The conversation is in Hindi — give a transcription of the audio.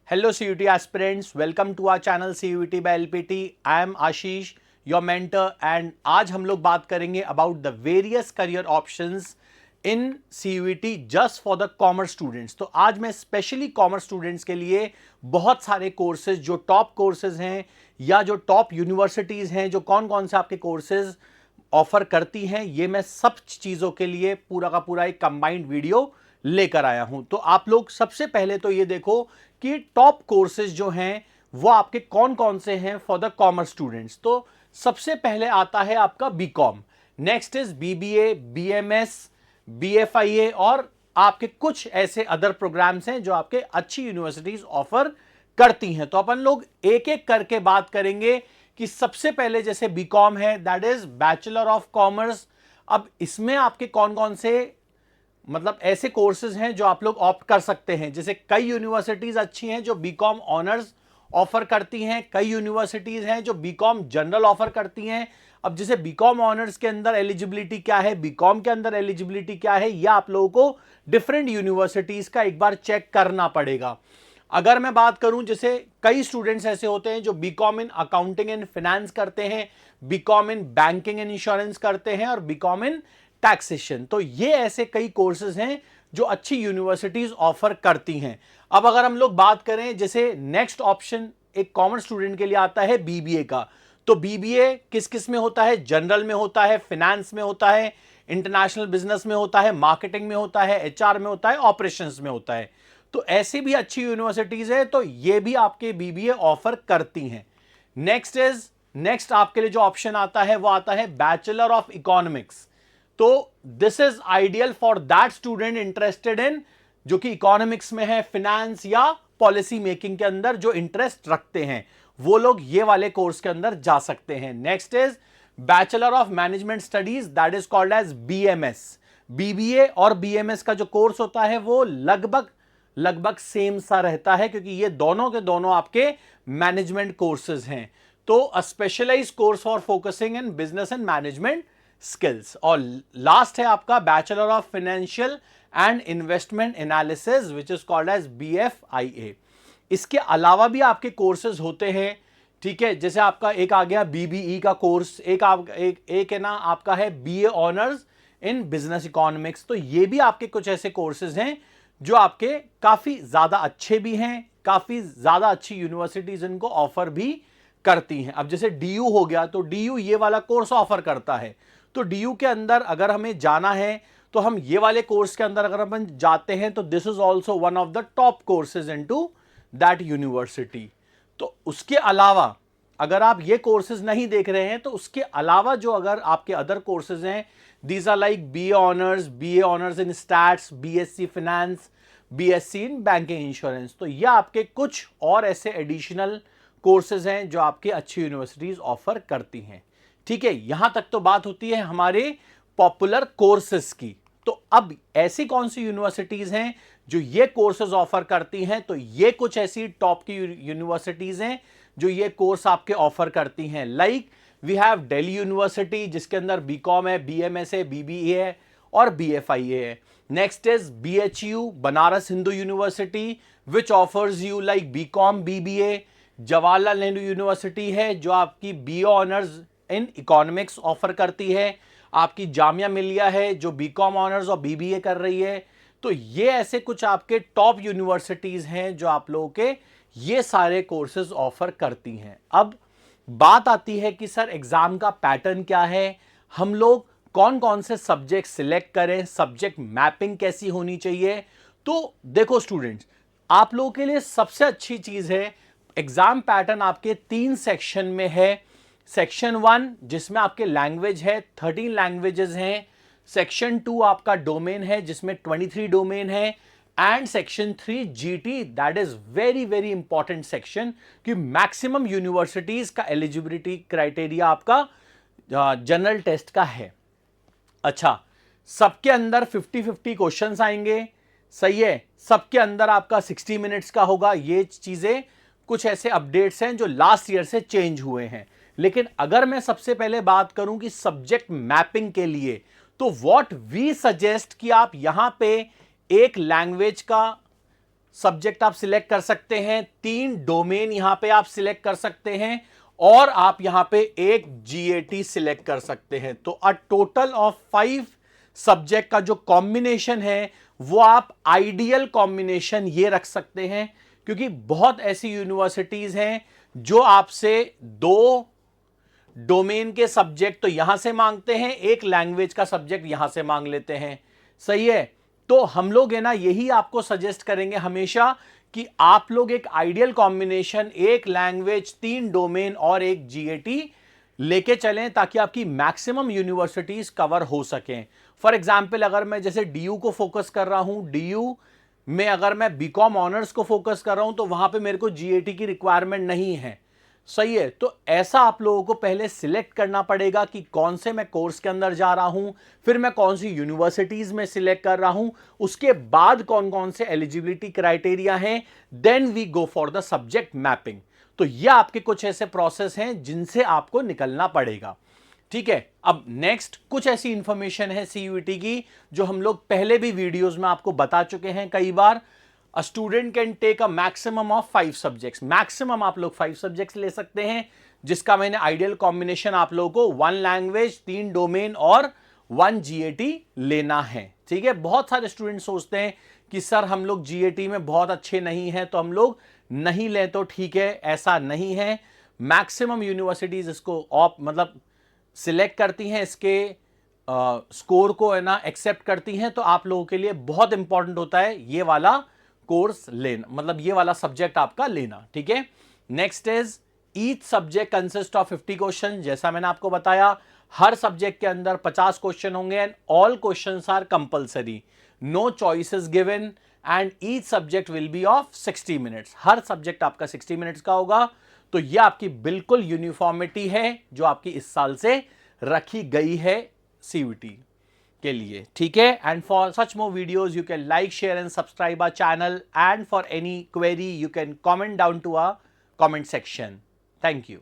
Hello CUT aspirants, welcome to our channel CUT by LPT. I am Ashish, your mentor, and आज हम लोग बात करेंगे about the various career options in CUT just for the commerce students. तो आज मैं स्पेशली कॉमर्स स्टूडेंट्स के लिए बहुत सारे कोर्सेज जो टॉप कोर्सेज हैं या जो टॉप यूनिवर्सिटीज़ हैं जो कौन कौन से आपके कोर्सेज ऑफर करती हैं, ये मैं सब चीज़ों के लिए पूरा का पूरा एक कंबाइंड वीडियो लेकर आया हूं। तो आप लोग सबसे पहले तो ये देखो कि टॉप कोर्सेज जो हैं वो आपके कौन कौन से हैं फॉर द कॉमर्स स्टूडेंट्स। तो सबसे पहले आता है आपका BCom, next is BBA, BMS, BFIA और आपके कुछ ऐसे अदर प्रोग्राम्स हैं जो आपके अच्छी यूनिवर्सिटीज ऑफर करती हैं। तो अपन लोग एक एक करके बात करेंगे कि सबसे पहले जैसे बीकॉम है, that is bachelor of commerce. अब इसमें आपके कौन कौन से मतलब ऐसे कोर्सेज हैं जो आप लोग ऑप्ट कर सकते हैं। जैसे कई यूनिवर्सिटीज अच्छी हैं जो बीकॉम ऑनर्स ऑफर करती हैं, कई यूनिवर्सिटीज हैं जो बीकॉम जनरल ऑफर करती हैं। अब जैसे बीकॉम ऑनर्स के अंदर एलिजिबिलिटी क्या है, बीकॉम के अंदर एलिजिबिलिटी क्या है, यह आप लोगों को डिफरेंट यूनिवर्सिटीज का एक बार चेक करना पड़ेगा। अगर मैं बात करूं, जैसे कई स्टूडेंट्स ऐसे होते हैं जो BCom in accounting and finance करते हैं, BCom in banking and insurance करते हैं और बीकॉम इन टैक्सेशन। तो ये ऐसे कई कोर्सेज हैं जो अच्छी यूनिवर्सिटीज ऑफर करती हैं। अब अगर हम लोग बात करें, जैसे नेक्स्ट ऑप्शन एक कॉमर्स स्टूडेंट के लिए आता है बीबीए का। तो बीबीए किस किस में होता है? जनरल में होता है, फाइनेंस में होता है, इंटरनेशनल बिजनेस में होता है, मार्केटिंग में होता है, एचआर में होता है, ऑपरेशंस में होता है। तो ऐसी भी अच्छी यूनिवर्सिटीज है, तो ये भी आपके बीबीए ऑफर करती हैं। नेक्स्ट आपके लिए जो ऑप्शन आता है वो आता है बैचलर ऑफ इकोनॉमिक्स। तो this is ideal for that student interested in जो कि इकोनॉमिक्स में है, फाइनेंस या पॉलिसी मेकिंग के अंदर जो इंटरेस्ट रखते हैं, वो लोग ये वाले कोर्स के अंदर जा सकते हैं। Next is bachelor of management studies, that is called as BMS. BBA और बीएमएस का जो कोर्स होता है वो लगभग सेम सा रहता है, क्योंकि ये दोनों के दोनों आपके मैनेजमेंट कोर्सेज हैं। तो a specialised course for focusing in business and management skills. और लास्ट है आपका bachelor of financial and investment analysis which is called as BFIA. इसके अलावा भी आपके कोर्सेज होते हैं, ठीक है। जैसे आपका एक आ गया बीबीई का कोर्स, एक है ना आपका है BA honours in business economics. तो ये भी आपके कुछ ऐसे कोर्सेज हैं जो आपके काफी ज्यादा अच्छे भी हैं, काफी ज्यादा अच्छी यूनिवर्सिटीज इनको ऑफर भी करती हैं। अब जैसे डीयू हो गया, तो डीयू ये वाला कोर्स ऑफर करता है। तो डीयू के अंदर अगर हमें जाना है तो हम ये वाले कोर्स के अंदर अगर अपन जाते हैं तो this is also one of the top courses into that university. तो उसके अलावा अगर आप ये कोर्सेज नहीं देख रहे हैं तो उसके अलावा जो अगर आपके अदर कोर्सेज हैं, these are like BA honours in stats, BSc finance, BSc in banking insurance. तो ये आपके कुछ और ऐसे एडिशनल कोर्सेज हैं जो आपके अच्छी यूनिवर्सिटीज ऑफर करती हैं, ठीक है। यहां तक तो बात होती है हमारे पॉपुलर कोर्सेज की। तो अब ऐसी कौन सी यूनिवर्सिटीज हैं जो ये कोर्सेज ऑफर करती हैं? तो ये कुछ ऐसी टॉप की यूनिवर्सिटीज हैं जो ये कोर्स आपके ऑफर करती हैं। Like we have Delhi university जिसके अंदर बीकॉम है, बीएमएस है, बीबीए है और बीएफआईए है। Next is BHU, Banaras Hindu university, which offers you like BCom, BBA. Jawaharlal Nehru university है जो आपकी BA honours in economics offer करती है। आपकी जामिया मिलिया है जो बीकॉम ऑनर्स और बीबीए कर रही है। तो ये ऐसे कुछ आपके टॉप यूनिवर्सिटीज हैं जो आप लोगों के ये सारे कोर्सेज ऑफर करती हैं। अब बात आती है कि सर एग्जाम का पैटर्न क्या है, हम लोग कौन कौन से सब्जेक्ट सिलेक्ट करें, सब्जेक्ट मैपिंग कैसी होनी चाहिए। तो देखो स्टूडेंट्स, आप लोगों के लिए सबसे अच्छी चीज है एग्जाम पैटर्न आपके 3 सेक्शन में है। सेक्शन 1 जिसमें आपके लैंग्वेज है, 13 लैंग्वेजेस हैं। सेक्शन 2 आपका डोमेन है जिसमें 23 डोमेन है। And section 3 GT, that is very very important section कि मैक्सिमम यूनिवर्सिटीज का एलिजिबिलिटी क्राइटेरिया आपका जनरल टेस्ट का है। अच्छा, सबके अंदर 50-50 क्वेश्चंस आएंगे, सही है। सबके अंदर आपका 60 मिनट्स का होगा। ये चीजें कुछ ऐसे अपडेट्स हैं जो लास्ट ईयर से चेंज हुए हैं। लेकिन अगर मैं सबसे पहले बात करूं कि सब्जेक्ट मैपिंग के लिए, तो व्हाट वी सजेस्ट कि आप यहां पे एक लैंग्वेज का सब्जेक्ट आप सिलेक्ट कर सकते हैं, 3 डोमेन यहां पे आप सिलेक्ट कर सकते हैं और आप यहां पे एक जीएटी सिलेक्ट कर सकते हैं। तो अ टोटल ऑफ 5 सब्जेक्ट का जो कॉम्बिनेशन है वो आप आइडियल कॉम्बिनेशन ये रख सकते हैं, क्योंकि बहुत ऐसी यूनिवर्सिटीज हैं जो आपसे 2 डोमेन के सब्जेक्ट तो यहां से मांगते हैं, एक लैंग्वेज का सब्जेक्ट यहां से मांग लेते हैं। सही है, तो हम लोग है ना यही आपको सजेस्ट करेंगे हमेशा कि आप लोग एक आइडियल कॉम्बिनेशन, एक लैंग्वेज, 3 डोमेन और एक जीएटी लेके चलें, ताकि आपकी मैक्सिमम यूनिवर्सिटीज कवर हो सकें। फॉर एग्जाम्पल, अगर मैं जैसे डीयू को फोकस कर रहा हूं, डीयू में अगर मैं बीकॉम ऑनर्स को फोकस कर रहा हूं तो वहां पे मेरे को जीएटी की रिक्वायरमेंट नहीं है। सही है, तो ऐसा आप लोगों को पहले सिलेक्ट करना पड़ेगा कि कौन से मैं कोर्स के अंदर जा रहा हूं, फिर मैं कौन सी यूनिवर्सिटीज में सिलेक्ट कर रहा हूं, उसके बाद कौन कौन से एलिजिबिलिटी क्राइटेरिया हैं, then we go for the subject mapping. तो ये आपके कुछ ऐसे प्रोसेस हैं जिनसे आपको निकलना पड़ेगा। ठीक है, अब नेक्स्ट कुछ ऐसी इंफॉर्मेशन है सीयूईटी की जो हम लोग पहले भी वीडियोस में आपको बता चुके हैं कई बार। A student can take a maximum of 5 subjects, maximum आप लोग 5 सब्जेक्ट्स ले सकते हैं, जिसका मैंने आइडियल कॉम्बिनेशन आप लोगों को 1 लैंग्वेज, 3 डोमेन और 1 जीएटी लेना है। ठीक है, बहुत सारे स्टूडेंट सोचते हैं कि सर हम लोग जीएटी में बहुत अच्छे नहीं हैं तो हम लोग नहीं लें, तो ठीक है, ऐसा नहीं है। मैक्सिमम यूनिवर्सिटीज इसको मतलब सिलेक्ट करती हैं, इसके स्कोर को है ना एक्सेप्ट करती हैं, तो आप लोगों के लिए बहुत इंपॉर्टेंट होता है ये वाला कोर्स लेना, मतलब ये वाला सब्जेक्ट आपका लेना। ठीक है, next is each subject consist of 50 question. जैसा मैंने आपको बताया, हर सब्जेक्ट के अंदर 50 क्वेश्चन होंगे and all questions are compulsory, no choices given and each subject will be of 60 minutes. हर सब्जेक्ट आपका 60 मिनट्स का होगा। तो यह आपकी बिल्कुल यूनिफॉर्मिटी है जो आपकी इस साल से रखी गई है सीयूईटी के लिए। ठीक है, and for such more videos you can like, share and subscribe our channel, and for any query you can comment down to our comment section. Thank you.